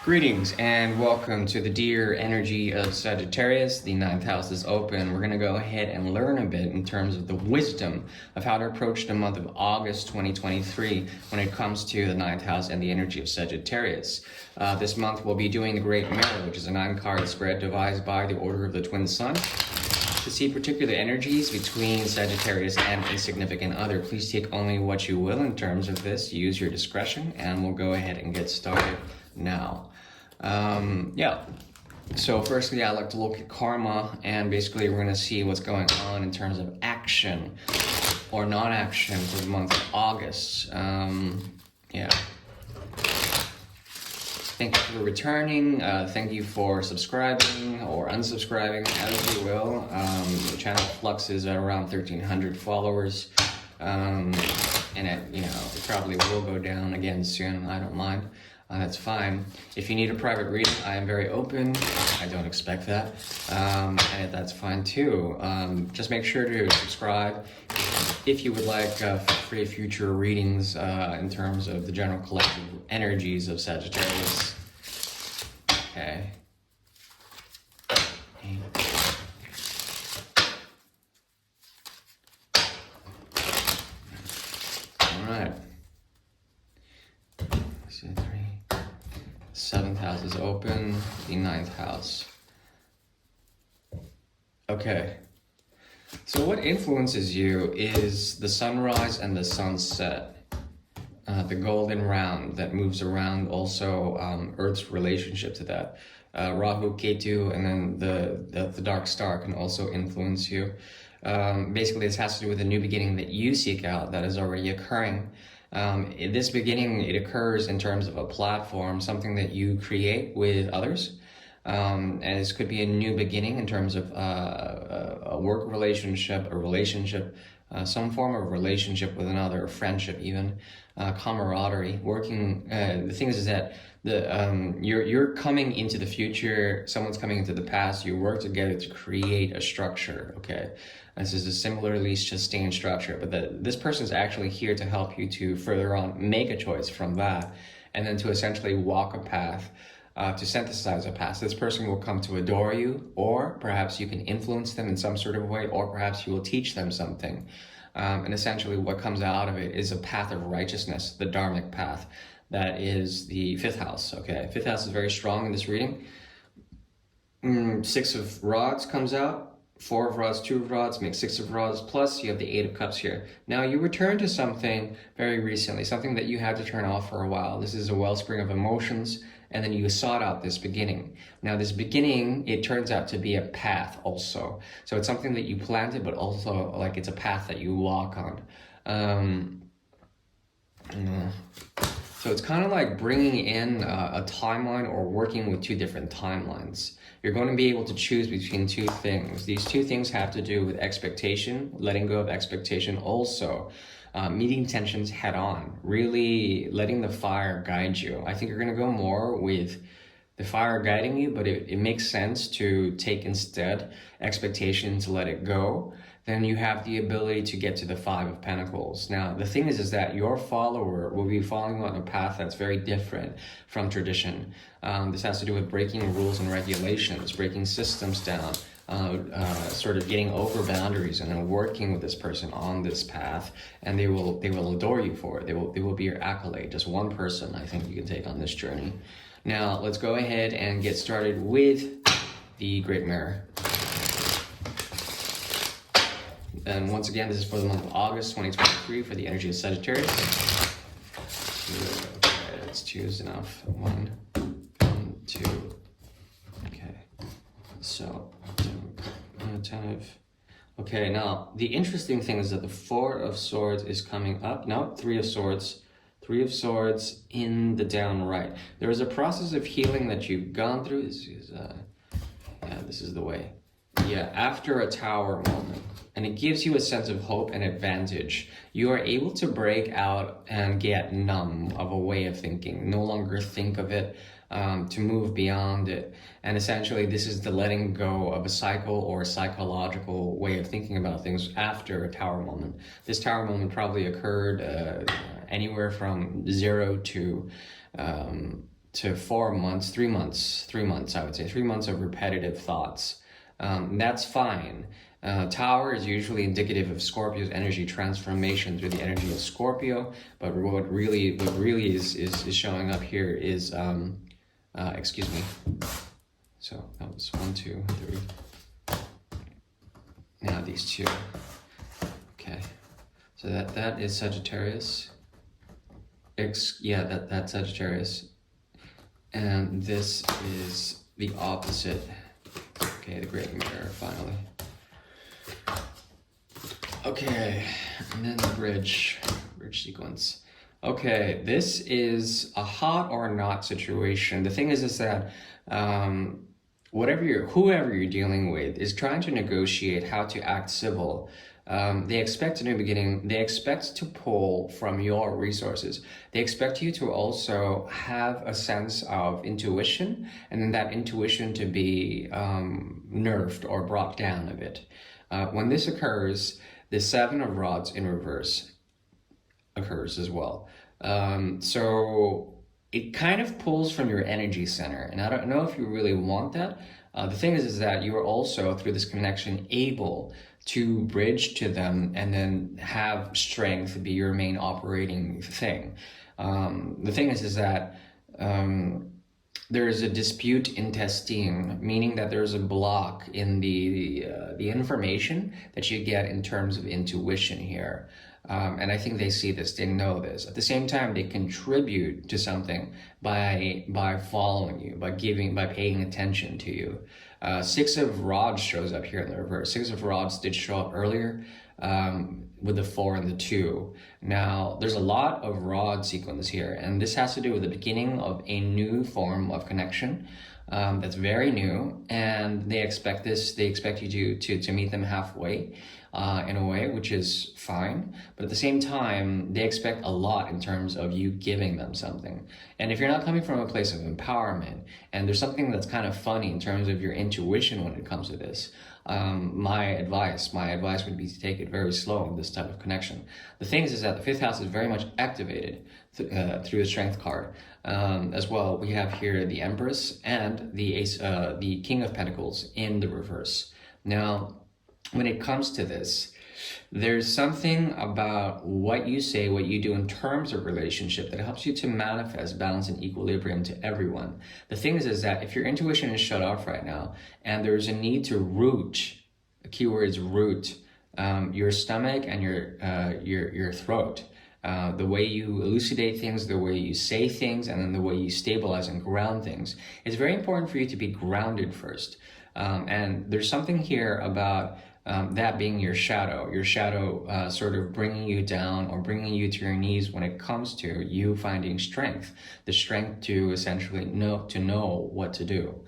Greetings and welcome to the dear energy of Sagittarius. The ninth house is open. We're going to go ahead and learn a bit in terms of the wisdom of how to approach the month of August 2023 when it comes to the ninth house and the energy of Sagittarius. This month we'll be doing the Great Mirror, which is a 9-card spread devised by the Order of the Twin Sun. To see particular energies between Sagittarius and a significant other, please take only what you will in terms of this. Use your discretion, and we'll go ahead and get started now. So firstly, I like to look at karma, and basically we're going to see what's going on in terms of action or non-action for the month of August. Thank you for returning. Thank you for subscribing or unsubscribing, as you will. The channel fluxes at around 1,300 followers, and it probably will go down again soon. I don't mind. That's fine. If you need a private reading, I am very open. I don't expect that, and that's fine too. Just make sure to subscribe if you would like free future readings in terms of the general collective energies of Sagittarius. Okay. All right. 7th house is open, the 9th house. Okay. So what influences you is the sunrise and the sunset, the golden round that moves around, also Earth's relationship to that. Rahu, Ketu, and then the dark star can also influence you. Basically, this has to do with a new beginning that you seek out that is already occurring. This beginning, it occurs in terms of a platform, something that you create with others. And this could be a new beginning in terms of a work relationship, some form of relationship with another, a friendship even, camaraderie, working. The thing is that you're coming into the future, someone's coming into the past, you work together to create a structure, okay? This is a similarly sustained structure, but this person is actually here to help you to further on make a choice from that, and then to essentially walk a path, to synthesize a path. This person will come to adore you, or perhaps you can influence them in some sort of way, or perhaps you will teach them something. And essentially what comes out of it is a path of righteousness, the dharmic path. That is the 5th house, okay? 5th house is very strong in this reading. 6 of rods comes out. 4 of rods, 2 of rods, make 6 of rods, plus you have the 8 of cups here. Now you return to something very recently, something that you had to turn off for a while. This is a wellspring of emotions, and then you sought out this beginning. Now this beginning, it turns out to be a path also. So it's something that you planted, but also like it's a path that you walk on. So it's kind of like bringing in a timeline or working with 2 different timelines. You're going to be able to choose between 2 things. These 2 things have to do with expectation, letting go of expectation, also meeting tensions head on, really letting the fire guide you. I think you're going to go more with the fire guiding you, but it makes sense to take instead expectation, to let it go. Then you have the ability to get to the 5 of Pentacles. Now, the thing is that your follower will be following on a path that's very different from tradition. This has to do with breaking rules and regulations, breaking systems down, sort of getting over boundaries, and then working with this person on this path, and they will adore you for it. They will be your accolade. Just one person, I think, you can take on this journey. Now, let's go ahead and get started with the Great Mirror. And once again, this is for the month of August 2023 for the energy of Sagittarius. Okay, let's choose enough. 1, 2. Okay, so 10 of. Okay, now the interesting thing is that the 4 of Swords is coming up. No, 3 of Swords. 3 of Swords in the down right. There is a process of healing that you've gone through. This is the way. Yeah, after a Tower moment. And it gives you a sense of hope and advantage. You are able to break out and get numb of a way of thinking, no longer think of it, to move beyond it. And essentially, this is the letting go of a cycle or a psychological way of thinking about things after a Tower moment. This Tower moment probably occurred anywhere from 0 to to 4 months, 3 months, I would say 3 months of repetitive thoughts. That's fine. Tower is usually indicative of Scorpio's energy transformation through the energy of Scorpio, but what really is showing up here is, excuse me. So that was 1, 2, 3. Now these two. Okay. So that is Sagittarius. Yeah, that's Sagittarius. And this is the opposite. Okay, the Great Mirror, finally. Okay, and then the bridge sequence. Okay, this is a hot or not situation. The thing is that whoever you're dealing with is trying to negotiate how to act civil. They expect in the beginning, they expect to pull from your resources. They expect you to also have a sense of intuition, and then that intuition to be nerfed or brought down a bit. When this occurs, the 7 of Rods in reverse occurs as well. So it kind of pulls from your energy center, and I don't know if you really want that. The thing is that you are also, through this connection, able to bridge to them and then have strength be your main operating thing. The thing is that there is a dispute intestine, meaning that there's a block in the information that you get in terms of intuition here. And I think they see this, they know this. At the same time, they contribute to something by following you, by paying attention to you. 6 of Rods shows up here in the reverse. 6 of Rods did show up earlier with the 4 and the 2. Now, there's a lot of rod sequence here, and this has to do with the beginning of a new form of connection that's very new, and they expect you to meet them halfway. In a way, which is fine, but at the same time, they expect a lot in terms of you giving them something. And if you're not coming from a place of empowerment, and there's something that's kind of funny in terms of your intuition when it comes to this, my advice would be to take it very slow in this type of connection. The thing is that the 5th house is very much activated through the Strength card. As well, we have here the Empress and the King of Pentacles in the reverse. Now, when it comes to this, there's something about what you say, what you do in terms of relationship that helps you to manifest balance and equilibrium to everyone. The thing is that if your intuition is shut off right now and there's a need to root, the keyword is root, your stomach and your throat, the way you elucidate things, the way you say things, and then the way you stabilize and ground things, it's very important for you to be grounded first. And there's something here about that being your shadow sort of bringing you down or bringing you to your knees when it comes to you finding strength, the strength to essentially know what to do.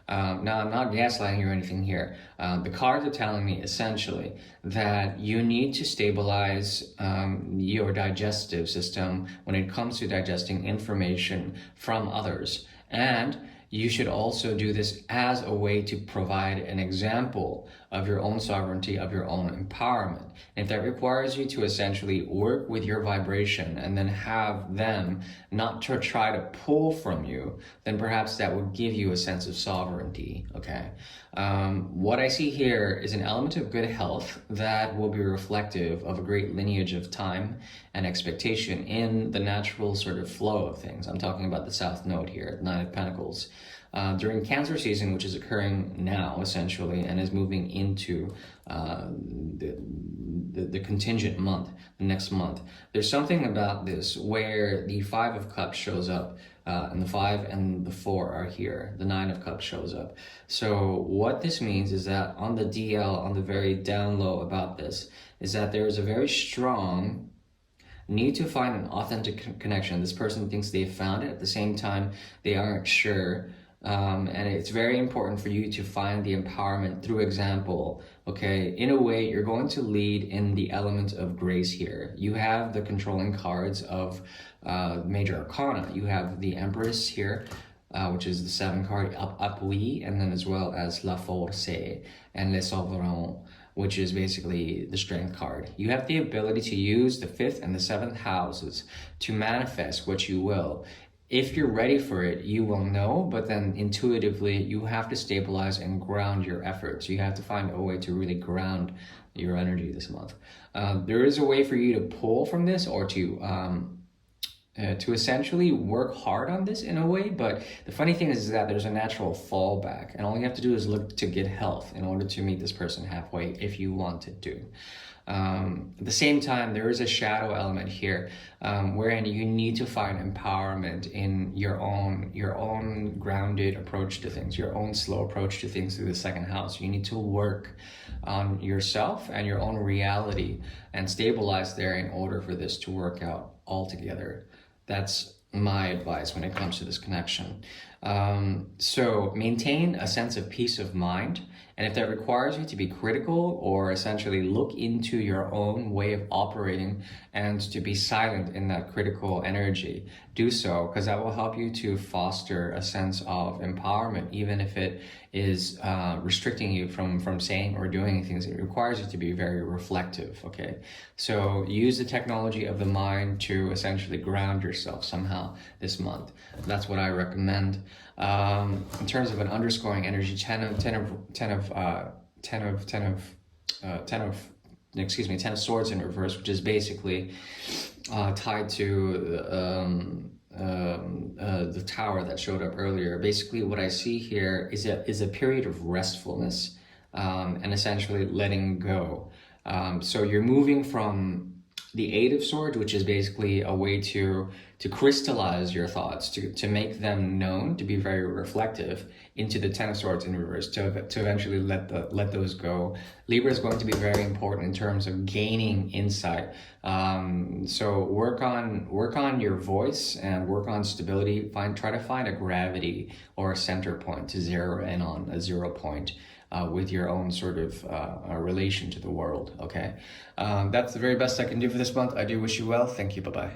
Now, I'm not gaslighting you or anything here. The cards are telling me essentially that you need to stabilize your digestive system when it comes to digesting information from others. And you should also do this as a way to provide an example of your own sovereignty, of your own empowerment. And if that requires you to essentially work with your vibration and then have them not to try to pull from you, then perhaps that would give you a sense of sovereignty, okay? What I see here is an element of good health that will be reflective of a great lineage of time and expectation in the natural sort of flow of things. I'm talking about the South Node here, the 9 of Pentacles. During Cancer season, which is occurring now essentially and is moving into the contingent month, the next month, there's something about this where the 5 of Cups shows up and the 5 and the 4 are here. The 9 of Cups shows up. So what this means is that on the DL, on the very down low about this, is that there is a very strong need to find an authentic connection. This person thinks they've found it. At the same time, they aren't sure. And it's very important for you to find the empowerment through example, okay? In a way, you're going to lead in the element of grace here. You have the controlling cards of major arcana. You have the Empress here, which is the 7 card, Appui, and then as well as La Force and Le Souverain, which is basically the Strength card. You have the ability to use the 5th and the 7th houses to manifest what you will. if you're ready for it, you will know, but then intuitively, you have to stabilize and ground your efforts. You have to find a way to really ground your energy this month. There is a way for you to pull from this, or to essentially work hard on this in a way, but the funny thing is that there's a natural fallback, and all you have to do is look to get health in order to meet this person halfway if you wanted to. At the same time, there is a shadow element here, wherein you need to find empowerment in your own grounded approach to things, your own slow approach to things through the second house. You need to work on yourself and your own reality and stabilize there in order for this to work out altogether. That's my advice when it comes to this connection. So maintain a sense of peace of mind. And if that requires you to be critical or essentially look into your own way of operating and to be silent in that critical energy, do so, because that will help you to foster a sense of empowerment, even if it is restricting you from saying or doing things. It requires you to be very reflective, okay? So use the technology of the mind to essentially ground yourself somehow this month. That's what I recommend. In terms of an underscoring energy, 10 of swords in reverse, which is basically tied to the tower that showed up earlier. Basically, what I see here is a period of restfulness, and essentially letting go. So you're moving from the Eight of Swords, which is basically a way to crystallize your thoughts, to make them known, to be very reflective, into the Ten of Swords in reverse, to eventually let those go. Libra is going to be very important in terms of gaining insight. So work on your voice and work on stability. Try to find a gravity or a center point to zero in on, a 0 point. With your own sort of relation to the world, okay? That's the very best I can do for this month. I do wish you well. Thank you. Bye-bye.